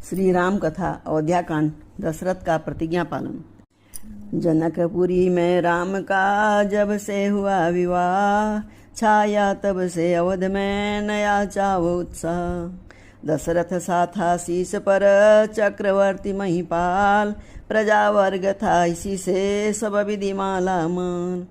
श्री राम कथा अयोध्या कांड दशरथ का प्रतिज्ञा पालन। जनकपुरी में राम का जब से हुआ विवाह, छाया तब से अवध में नया चाव उत्साह। दशरथ सा था शीश पर चक्रवर्ती महिपाल, प्रजा वर्ग था इसी से सब विधि माला मान।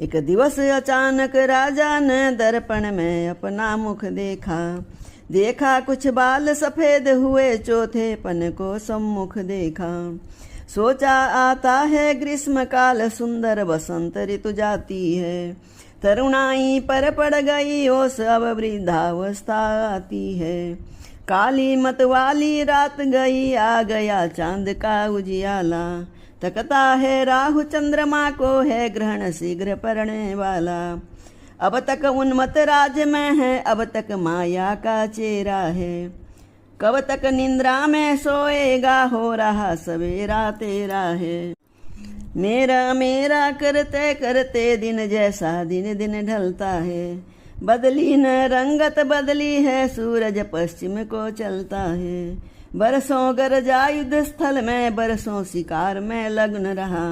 एक दिवस अचानक राजा ने दर्पण में अपना मुख देखा कुछ बाल सफेद हुए, चौथे पन को सम्मुख देखा। सोचा आता है ग्रीष्म काल, सुंदर बसंत ऋतु जाती है। तरुणाई पर पड़ गई ओस, अब वृद्धावस्था आती है। काली मत वाली रात गई, आ गया चांद का उजियाला। तकता है राहु चंद्रमा को, है ग्रहण शीघ्र पड़ने वाला। अब तक उन्मत्त राज में है, अब तक माया का चेहरा है। कब तक निंद्रा में सोएगा, हो रहा सवेरा तेरा है। मेरा मेरा करते करते दिन जैसा दिन दिन ढलता है। बदली न रंगत बदली है, सूरज पश्चिम को चलता है। बरसों गरजा युद्ध स्थल में, बरसों शिकार में लग्न रहा।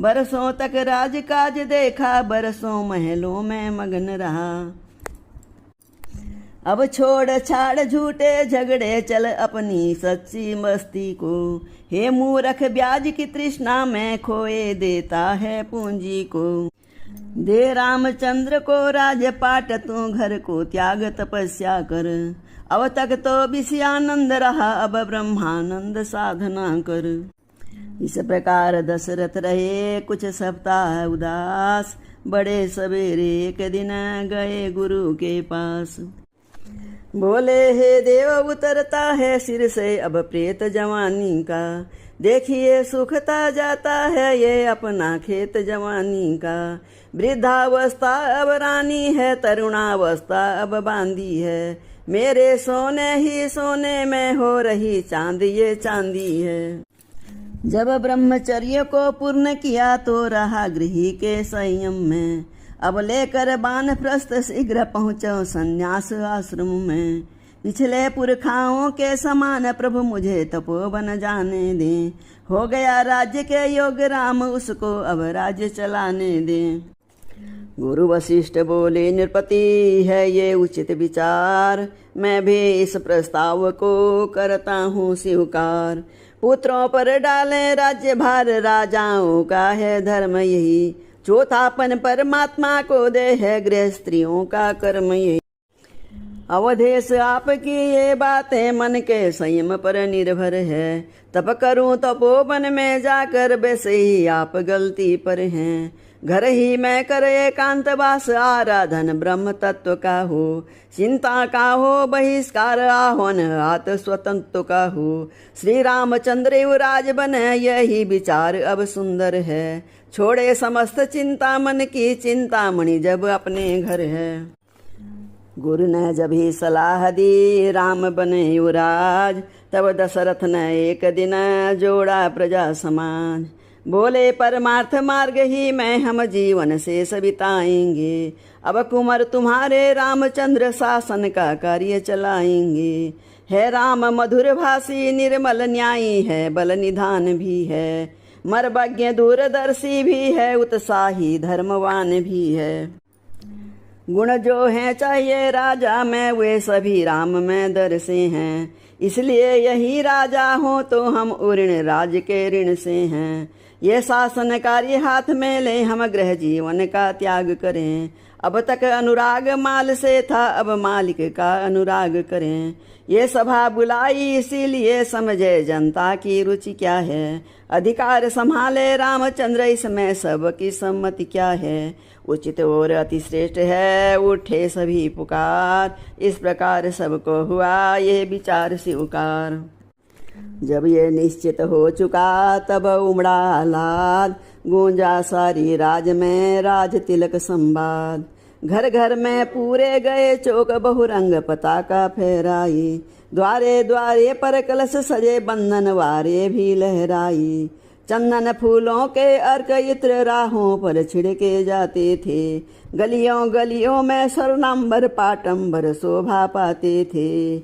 बरसों तक राजकाज देखा, बरसों महलों में मगन रहा। अब छोड़ छाड़ झूठे झगड़े, चल अपनी सच्ची मस्ती को। हे मूर्ख ब्याज की तृष्णा में, खोए देता है पूंजी को। दे रामचंद्र को राजपाट, तू घर को त्याग तपस्या कर। अब तक तो विषयानंद रहा, अब ब्रह्मानंद साधना कर। इस प्रकार दशरथ रहे कुछ सप्ताह उदास। बड़े सवेरे एक दिन गए गुरु के पास। बोले हे देव, उतरता है सिर से अब प्रेत जवानी का। देखिए सुखता जाता है ये अपना खेत जवानी का। वृद्धावस्था अब रानी है, तरुणावस्था अब बांधी है। मेरे सोने ही सोने में हो रही चांद ये चांदी है। जब ब्रह्मचर्य को पूर्ण किया, तो रहा गृही के संयम में। अब लेकर वानप्रस्थ शीघ्र पहुँचो संन्यास आश्रम में। पिछले पुरखाओं के समान प्रभु मुझे तपोवन जाने दे। हो गया राज्य के योग्य राम, उसको अब राज्य चलाने दे। गुरु वशिष्ठ बोले, नृपति है ये उचित विचार। मैं भी इस प्रस्ताव को करता हूँ स्वीकार। पुत्रों पर डालें राज्य भार, राजाओं का है धर्म यही। चौथापन परमात्मा को दे, है गृह स्त्रियों का कर्म यही। अवधेश आपकी ये बातें मन के संयम पर निर्भर है। तप करूं तपोवन में जाकर, वैसे ही आप गलती पर हैं। घर ही में कर एकांत वास, आराधन ब्रह्म तत्व का हो। चिंता का हो बहिष्कार, आह्वान आत स्वतंत्र का हो। श्री रामचंद्र युवराज बने, यही विचार अब सुंदर है। छोड़े समस्त चिंता मन की, चिंतामणि जब अपने घर है। गुरु ने जब ही सलाह दी, राम बने युवराज। तब दशरथ ने एक दिन जोड़ा प्रजा समाज। बोले परमार्थ मार्ग ही में हम जीवन शेष बिताएंगे। अब कुंवर तुम्हारे रामचंद्र शासन का कार्य चलाएंगे। है राम मधुर भाषी, निर्मल न्यायी है, बल निधान भी है। मर्मज्ञ दूरदर्शी भी है, उत्साही धर्मवान भी है। गुण जो है चाहिए राजा में, वे सभी राम में दर्शे हैं। इसलिए यही राजा हो तो हम ऋण राज के ऋण से हैं। ये शासन कार्य हाथ में ले, हम गृह जीवन का त्याग करें। अब तक अनुराग माल से था, अब मालिक का अनुराग करें। ये सभा बुलाई इसीलिए, समझे जनता की रुचि क्या है। अधिकार संभाले रामचंद्र, इसमें सबकी सम्मति क्या है। उचित और अति श्रेष्ठ है, उठे सभी पुकार। इस प्रकार सबको हुआ ये विचार स्वीकार। जब ये निश्चित हो चुका, तब उमड़ा आह्लाद। गूंजा सारी राज में राज तिलक संवाद। घर घर में पूरे गए चौक, बहुरंग पताका फहराई। द्वारे द्वारे पर कलश सजे, बंधन वारे भी लहराई। चंदन फूलों के अर्क इत्र राहों पर छिड़के जाते थे। गलियों गलियों में स्वर्णांबर पाटंबर शोभा पाते थे।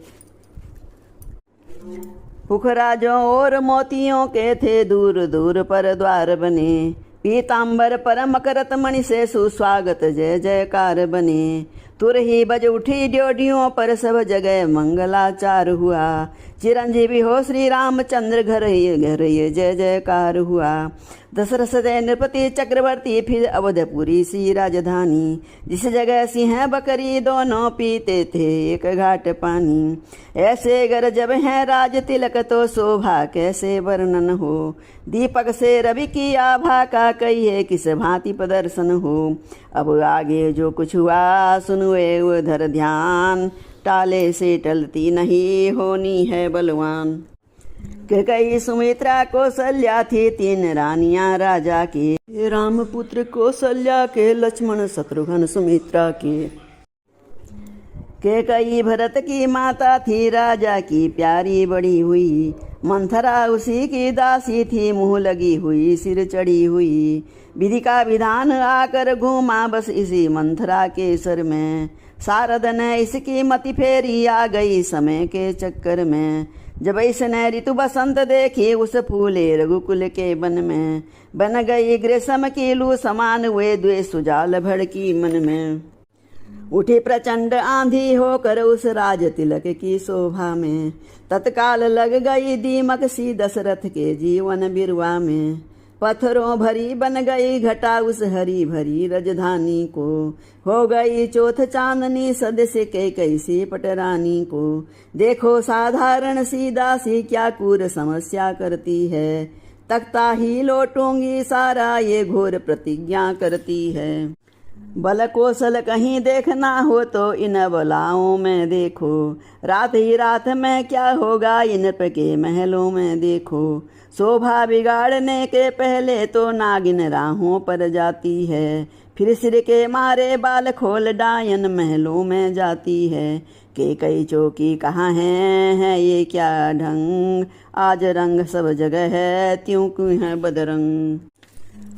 पुखराजों और मोतियों के थे दूर दूर पर द्वार बने। पीताम्बर पर मकरत मणि से सुस्वागत जय जयकार बने। तुर ही बज उठी ड्योढ़ियों पर सब जगह मंगलाचार हुआ। चिरंजीवी हो श्री रामचंद्र घर ये जय जयकार हुआ। दशरथ नृपति चक्रवर्ती फिर अवधपुरी सी राजधानी। जिस जगह सिंह बकरी दोनों पीते थे एक घाट पानी। ऐसे गर जब है राज तिलक तो शोभा कैसे वर्णन हो। दीपक से रवि की आभा का कहिए किस भांति प्रदर्शन हो। अब आगे जो कुछ हुआ सुनुए उधर ध्यान। टाले से टलती नहीं होनी है बलवान। कैकेयी सुमित्रा कौशल्या थी तीन रानियां राजा की। रामपुत्र कौशल्या के लक्ष्मण शत्रुघ्न सुमित्रा के। कैकेयी भरत की माता थी राजा की प्यारी बड़ी हुई। मंथरा उसी की दासी थी मुँह लगी हुई सिर चढ़ी हुई। विधि का विधान आकर घूमा बस इसी मंथरा के सर में। शारद ने इसकी मति फेरी आ गई समय के चक्कर में। जब इसने ऋतु बसंत देखी उस फूले रघुकुल के वन में। बन गई ग्रीष्म की लू समान वे द्वेष सुजाल भड़की मन में। उठी प्रचंड आंधी होकर उस राज तिलक की शोभा में। तत्काल लग गई दीमक सी दशरथ के जीवन बिरवा में। पत्थरों भरी बन गई घटा उस हरी भरी राजधानी को। हो गई चौथ चांदनी सदस्य के कैसी पटरानी को। देखो साधारण सी दासी क्या क्रूर समस्या करती है। तख्ता ही लौटूंगी सारा ये घोर प्रतिज्ञा करती है। बल कौशल कहीं देखना हो तो इन बलाओं में देखो। रात ही रात में क्या होगा इन के महलों में देखो। शोभा बिगाड़ने के पहले तो नागिन राहों पर जाती है। फिर सिर के मारे बाल खोल डायन महलों में जाती है। कैकेयी चौकी कहाँ है ये क्या ढंग। आज रंग सब जगह है त्यों क्यों है बदरंग।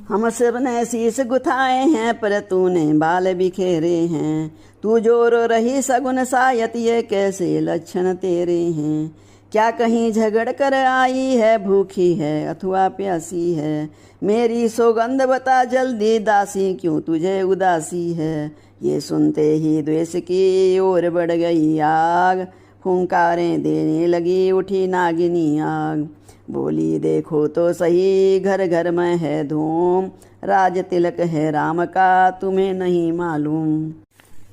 हम सब ने शीश गुथाए हैं पर तूने बाल बिखेरे हैं। तू जोर रही सगुन सायत ये कैसे लक्षण तेरे हैं। क्या कहीं झगड़ कर आई है भूखी है अथवा प्यासी है। मेरी सौगंध बता जल्दी दासी क्यों तुझे उदासी है। ये सुनते ही द्वेष की ओर बढ़ गई आग। फुंकारें देने लगी उठी नागिनी आग। बोली देखो तो सही घर घर में है धूम। राज तिलक है राम का तुम्हें नहीं मालूम।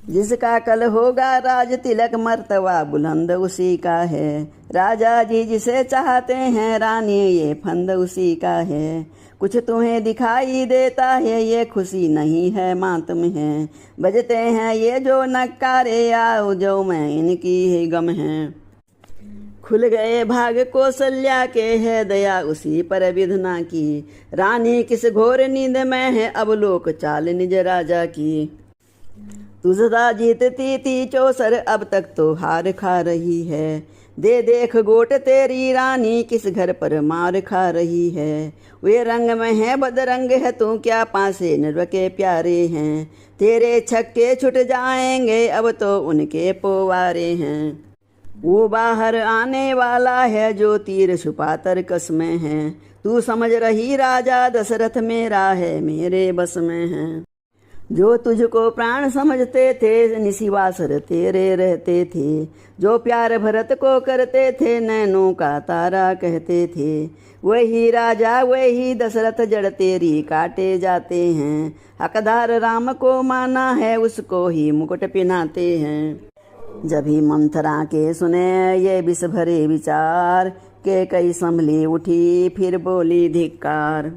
जिसका कल होगा राज तिलक मर्तबा बुलंद उसी का है। राजा जी जिसे चाहते हैं रानी ये फंद उसी का है। कुछ तुम्हें दिखाई देता है ये खुशी नहीं है मातम है। बजते हैं ये जो नक्कारे आओ जो मैं इनकी ही गम है। खुल गए भाग कौशल्या के है दया उसी पर विधना की। रानी किस घोर नींद में है अब लोक चाल निज राजा की। तू सदा जीतती थी चौसर अब तक तो हार खा रही है। दे देख गोट तेरी रानी किस घर पर मार खा रही है। वे रंग में है बदरंग है तू क्या पासे नर्व के प्यारे हैं। तेरे छक्के छुट जाएंगे अब तो उनके पोवारे हैं। वो बाहर आने वाला है जो तीर छुपा तरकस में है। तू समझ रही राजा दशरथ मेरा है मेरे बस में है। जो तुझको प्राण समझते थे निशिवासर तेरे रहते थे। जो प्यार भरत को करते थे नैनों का तारा कहते थे। वही राजा वही दशरथ जड़ तेरी काटे जाते हैं। हकदार राम को माना है उसको ही मुकुट पिनाते हैं। जब ही मंथरा के सुने ये विष भरे विचार। कैकेयी संभली उठी फिर बोली धिक्कार।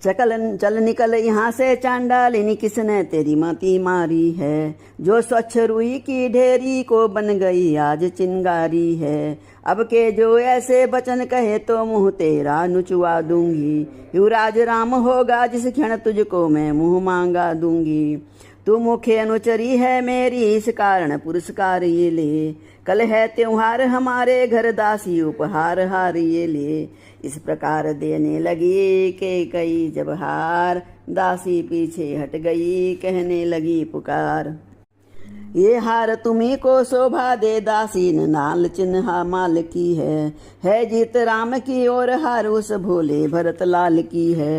चल निकल यहाँ से चांडालिनी किसने तेरी मती मारी है। जो स्वच्छ रुई की ढेरी को बन गई आज चिंगारी है। अब के जो ऐसे वचन कहे तो मुँह तेरा नुचवा दूंगी। युवराज राम होगा जिस क्षण तुझको मैं मुँह मांगा दूंगी। तू मुख्य अनुचरी है मेरी इस कारण पुरस्कार ये ले। कल है त्योहार हमारे घर दासी उपहार हार ये ले। इस प्रकार देने लगी कैकेयी जब हार। दासी पीछे हट गई कहने लगी पुकार। ये हार तुम्ही को शोभा दे दासीन नाल चिन्हा माल की है जीत राम की और हार उस भोले भरत लाल की है।